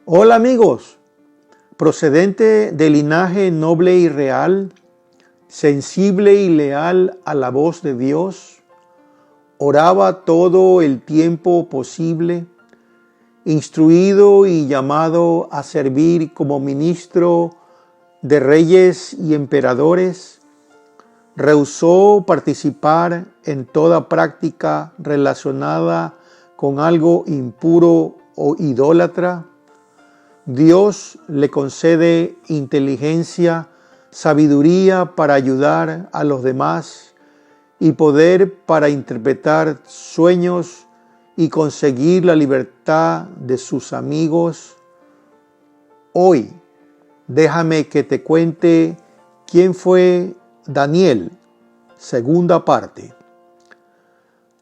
Hola amigos, procedente de linaje noble y real, sensible y leal a la voz de Dios, oraba todo el tiempo posible, instruido y llamado a servir como ministro de reyes y emperadores, rehusó participar en toda práctica relacionada con algo impuro o idólatra. Dios le concede inteligencia, sabiduría para ayudar a los demás y poder para interpretar sueños y conseguir la libertad de sus amigos. Hoy, déjame que te cuente quién fue Daniel, segunda parte.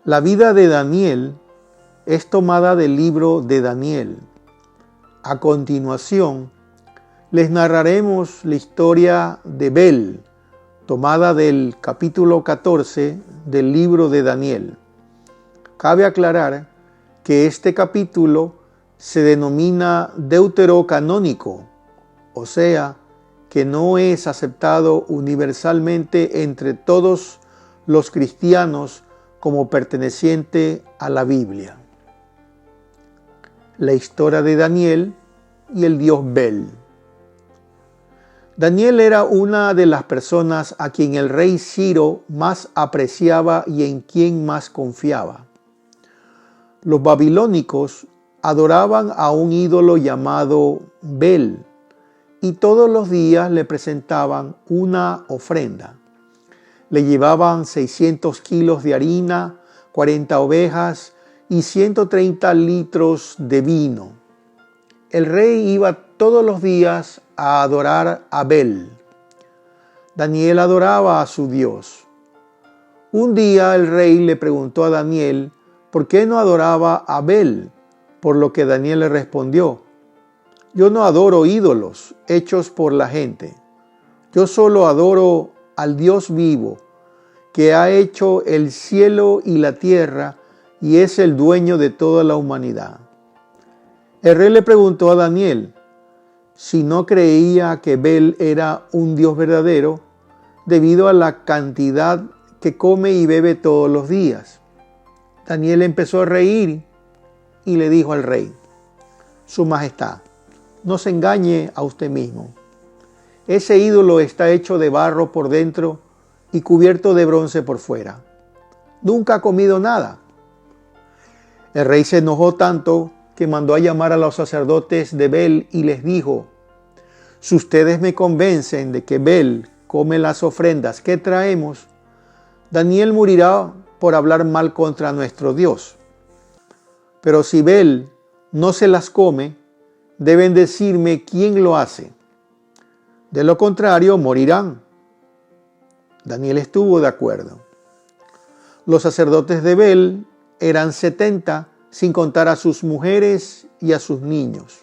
La vida de Daniel es tomada del libro de Daniel. A continuación, les narraremos la historia de Bel, tomada del capítulo 14 del libro de Daniel. Cabe aclarar que este capítulo se denomina deuterocanónico, o sea, que no es aceptado universalmente entre todos los cristianos como perteneciente a la Biblia. La historia de Daniel y el dios Bel. Daniel era una de las personas a quien el rey Ciro más apreciaba y en quien más confiaba. Los babilónicos adoraban a un ídolo llamado Bel y todos los días le presentaban una ofrenda. Le llevaban 600 kilos de harina, 40 ovejas y 130 litros de vino. El rey iba todos los días a adorar a Bel. Daniel adoraba a su Dios. Un día el rey le preguntó a Daniel por qué no adoraba a Bel, por lo que Daniel le respondió: yo no adoro ídolos hechos por la gente. Yo solo adoro al Dios vivo, que ha hecho el cielo y la tierra y es el dueño de toda la humanidad. El rey le preguntó a Daniel si no creía que Bel era un Dios verdadero debido a la cantidad que come y bebe todos los días. Daniel empezó a reír y le dijo al rey: Su Majestad, no se engañe a usted mismo. Ese ídolo está hecho de barro por dentro y cubierto de bronce por fuera. Nunca ha comido nada. El rey se enojó tanto que mandó a llamar a los sacerdotes de Bel y les dijo: si ustedes me convencen de que Bel come las ofrendas que traemos, Daniel morirá por hablar mal contra nuestro Dios. Pero si Bel no se las come, deben decirme quién lo hace. De lo contrario, morirán. Daniel estuvo de acuerdo. Los sacerdotes de Bel eran 70, sin contar a sus mujeres y a sus niños.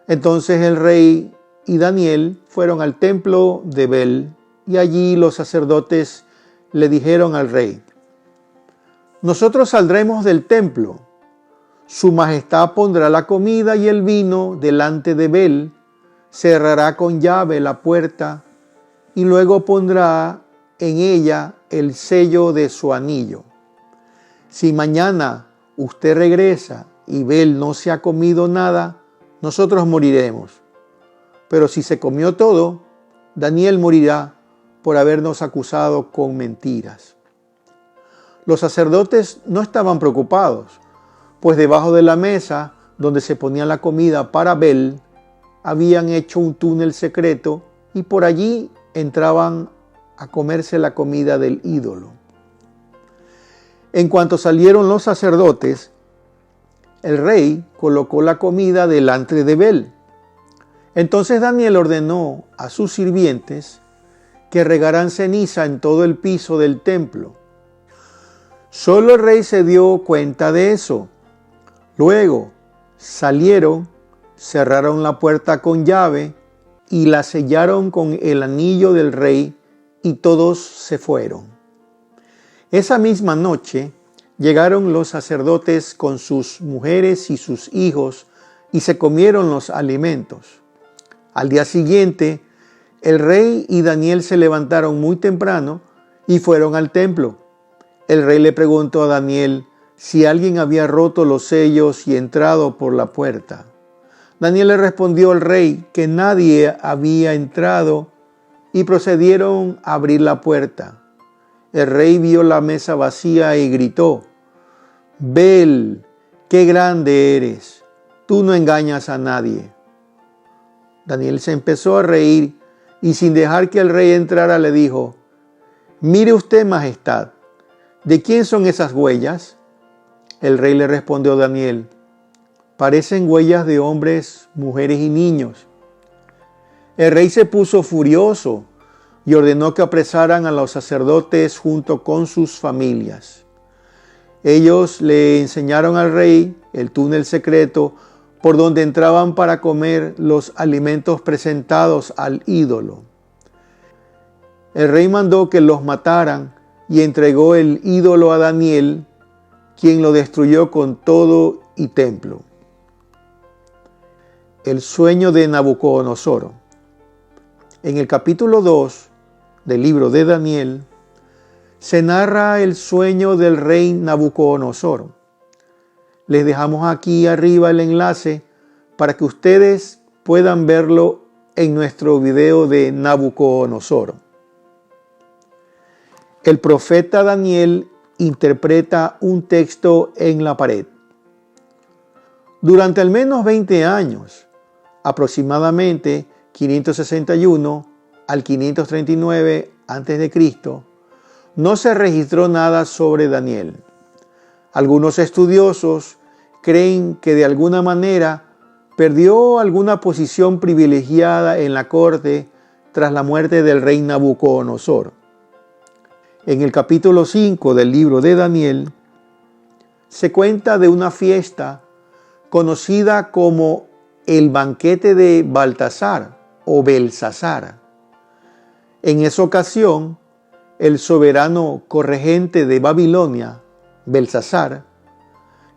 Entonces el rey y Daniel fueron al templo de Bel, y allí los sacerdotes le dijeron al rey: nosotros saldremos del templo. Su Majestad pondrá la comida y el vino delante de Bel, cerrará con llave la puerta y luego pondrá en ella el sello de su anillo. Si mañana usted regresa y Bel no se ha comido nada, nosotros moriremos. Pero si se comió todo, Daniel morirá por habernos acusado con mentiras. Los sacerdotes no estaban preocupados, pues debajo de la mesa donde se ponía la comida para Bel, habían hecho un túnel secreto y por allí entraban a comerse la comida del ídolo. En cuanto salieron los sacerdotes, el rey colocó la comida delante de Bel. Entonces Daniel ordenó a sus sirvientes que regaran ceniza en todo el piso del templo. Solo el rey se dio cuenta de eso. Luego salieron, cerraron la puerta con llave y la sellaron con el anillo del rey, y todos se fueron. Esa misma noche llegaron los sacerdotes con sus mujeres y sus hijos y se comieron los alimentos. Al día siguiente, el rey y Daniel se levantaron muy temprano y fueron al templo. El rey le preguntó a Daniel si alguien había roto los sellos y entrado por la puerta. Daniel le respondió al rey que nadie había entrado y procedieron a abrir la puerta. El rey vio la mesa vacía y gritó: «Bel, qué grande eres, tú no engañas a nadie». Daniel se empezó a reír y sin dejar que el rey entrara le dijo: «Mire usted, majestad, ¿de quién son esas huellas?». El rey le respondió a Daniel: «Parecen huellas de hombres, mujeres y niños». El rey se puso furioso y ordenó que apresaran a los sacerdotes junto con sus familias. Ellos le enseñaron al rey el túnel secreto por donde entraban para comer los alimentos presentados al ídolo. El rey mandó que los mataran y entregó el ídolo a Daniel, quien lo destruyó con todo y templo. El sueño de Nabucodonosor. En el capítulo 2 del libro de Daniel se narra el sueño del rey Nabucodonosor. Les dejamos aquí arriba el enlace para que ustedes puedan verlo en nuestro video de Nabucodonosor. El profeta Daniel interpreta un texto en la pared. Durante al menos 20 años, aproximadamente 561 al 539 a.C., no se registró nada sobre Daniel. Algunos estudiosos creen que de alguna manera perdió alguna posición privilegiada en la corte tras la muerte del rey Nabucodonosor. En el capítulo 5 del libro de Daniel se cuenta de una fiesta conocida como el banquete de Baltasar o Belsasar. En esa ocasión, el soberano corregente de Babilonia, Belsasar,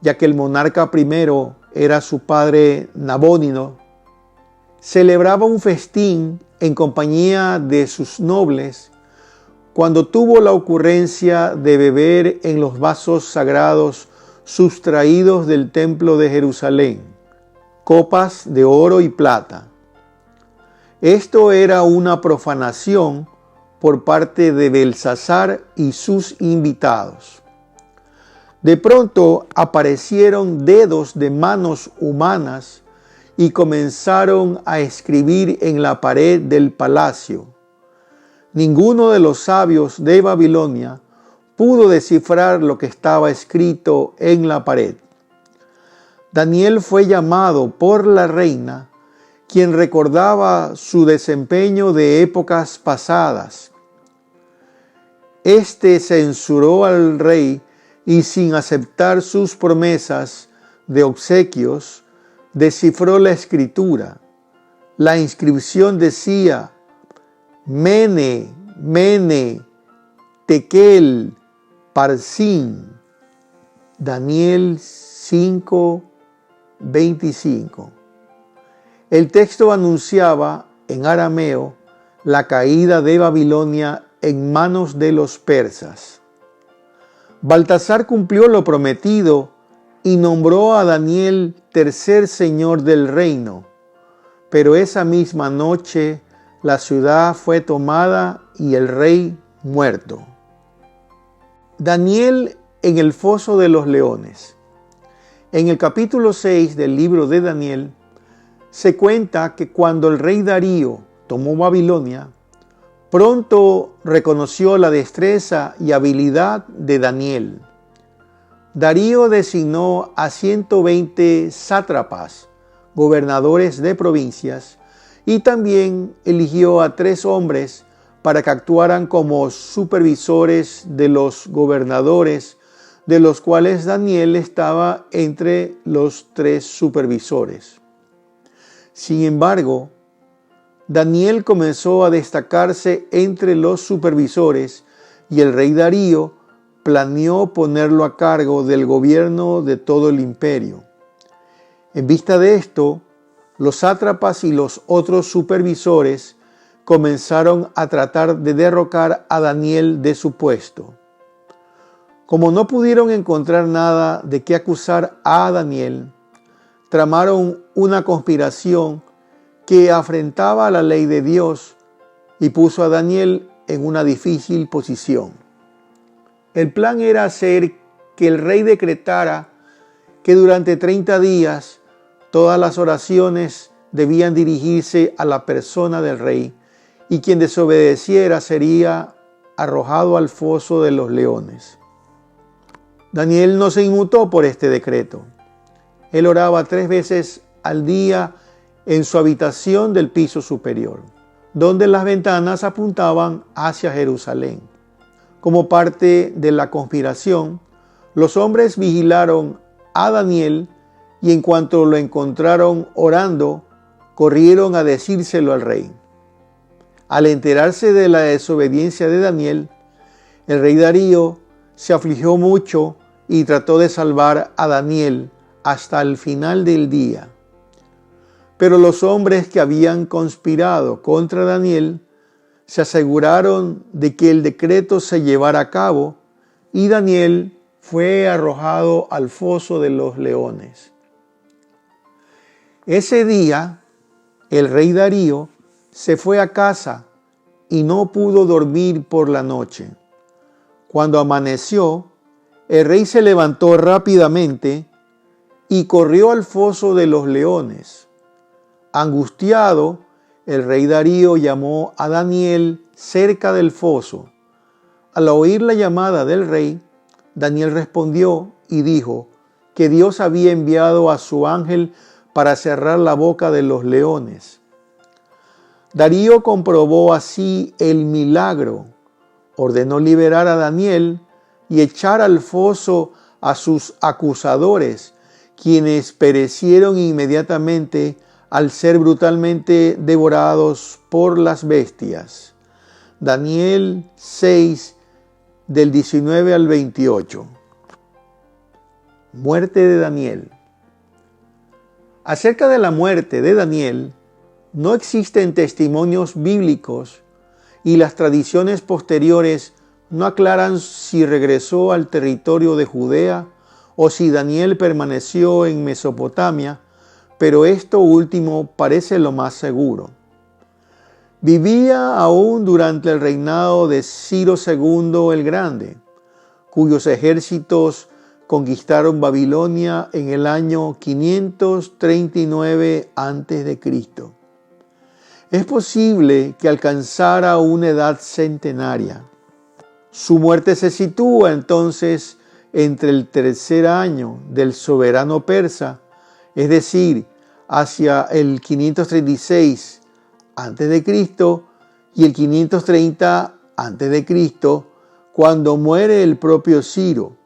ya que el monarca primero era su padre Nabónido, celebraba un festín en compañía de sus nobles cuando tuvo la ocurrencia de beber en los vasos sagrados sustraídos del templo de Jerusalén, copas de oro y plata. Esto era una profanación por parte de Belsasar y sus invitados. De pronto aparecieron dedos de manos humanas y comenzaron a escribir en la pared del palacio. Ninguno de los sabios de Babilonia pudo descifrar lo que estaba escrito en la pared. Daniel fue llamado por la reina, quien recordaba su desempeño de épocas pasadas. Este censuró al rey y sin aceptar sus promesas de obsequios, descifró la escritura. La inscripción decía: Mene, Mene, Tekel, Parsin. Daniel 5:25. El texto anunciaba en arameo la caída de Babilonia en manos de los persas. Baltasar cumplió lo prometido y nombró a Daniel tercer señor del reino, pero esa misma noche la ciudad fue tomada y el rey muerto. Daniel en el foso de los leones. En el capítulo 6 del libro de Daniel se cuenta que cuando el rey Darío tomó Babilonia, pronto reconoció la destreza y habilidad de Daniel. Darío designó a 120 sátrapas, gobernadores de provincias, y también eligió a 3 hombres para que actuaran como supervisores de los gobernadores, de los cuales Daniel estaba entre los 3 supervisores. Sin embargo, Daniel comenzó a destacarse entre los supervisores y el rey Darío planeó ponerlo a cargo del gobierno de todo el imperio. En vista de esto, los sátrapas y los otros supervisores comenzaron a tratar de derrocar a Daniel de su puesto. Como no pudieron encontrar nada de qué acusar a Daniel, tramaron una conspiración que afrentaba la ley de Dios y puso a Daniel en una difícil posición. El plan era hacer que el rey decretara que durante 30 días todas las oraciones debían dirigirse a la persona del rey, y quien desobedeciera sería arrojado al foso de los leones. Daniel no se inmutó por este decreto. Él oraba 3 veces al día en su habitación del piso superior, donde las ventanas apuntaban hacia Jerusalén. Como parte de la conspiración, los hombres vigilaron a Daniel y en cuanto lo encontraron orando, corrieron a decírselo al rey. Al enterarse de la desobediencia de Daniel, el rey Darío se afligió mucho y trató de salvar a Daniel hasta el final del día. Pero los hombres que habían conspirado contra Daniel se aseguraron de que el decreto se llevara a cabo y Daniel fue arrojado al foso de los leones. Ese día, el rey Darío se fue a casa y no pudo dormir por la noche. Cuando amaneció, el rey se levantó rápidamente y corrió al foso de los leones. Angustiado, el rey Darío llamó a Daniel cerca del foso. Al oír la llamada del rey, Daniel respondió y dijo que Dios había enviado a su ángel para cerrar la boca de los leones. Darío comprobó así el milagro, ordenó liberar a Daniel y echar al foso a sus acusadores, quienes perecieron inmediatamente al ser brutalmente devorados por las bestias. Daniel 6, del 19 al 28. Muerte de Daniel. Acerca de la muerte de Daniel, no existen testimonios bíblicos y las tradiciones posteriores no aclaran si regresó al territorio de Judea o si Daniel permaneció en Mesopotamia, pero esto último parece lo más seguro. Vivía aún durante el reinado de Ciro II el Grande, cuyos ejércitos conquistaron Babilonia en el año 539 a.C. Es posible que alcanzara una edad centenaria. Su muerte se sitúa entonces entre el 3er año del soberano persa, es decir, hacia el 536 a.C. y el 530 a.C., cuando muere el propio Ciro,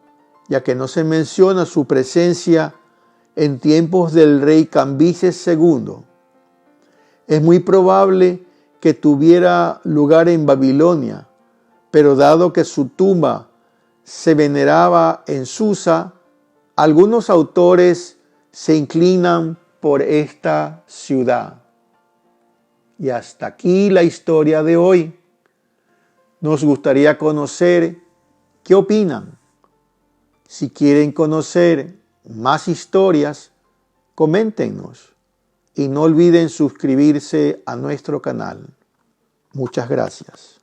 ya que no se menciona su presencia en tiempos del rey Cambises II. Es muy probable que tuviera lugar en Babilonia, pero dado que su tumba se veneraba en Susa, algunos autores se inclinan por esta ciudad. Y hasta aquí la historia de hoy. Nos gustaría conocer qué opinan. Si quieren conocer más historias, coméntenos y no olviden suscribirse a nuestro canal. Muchas gracias.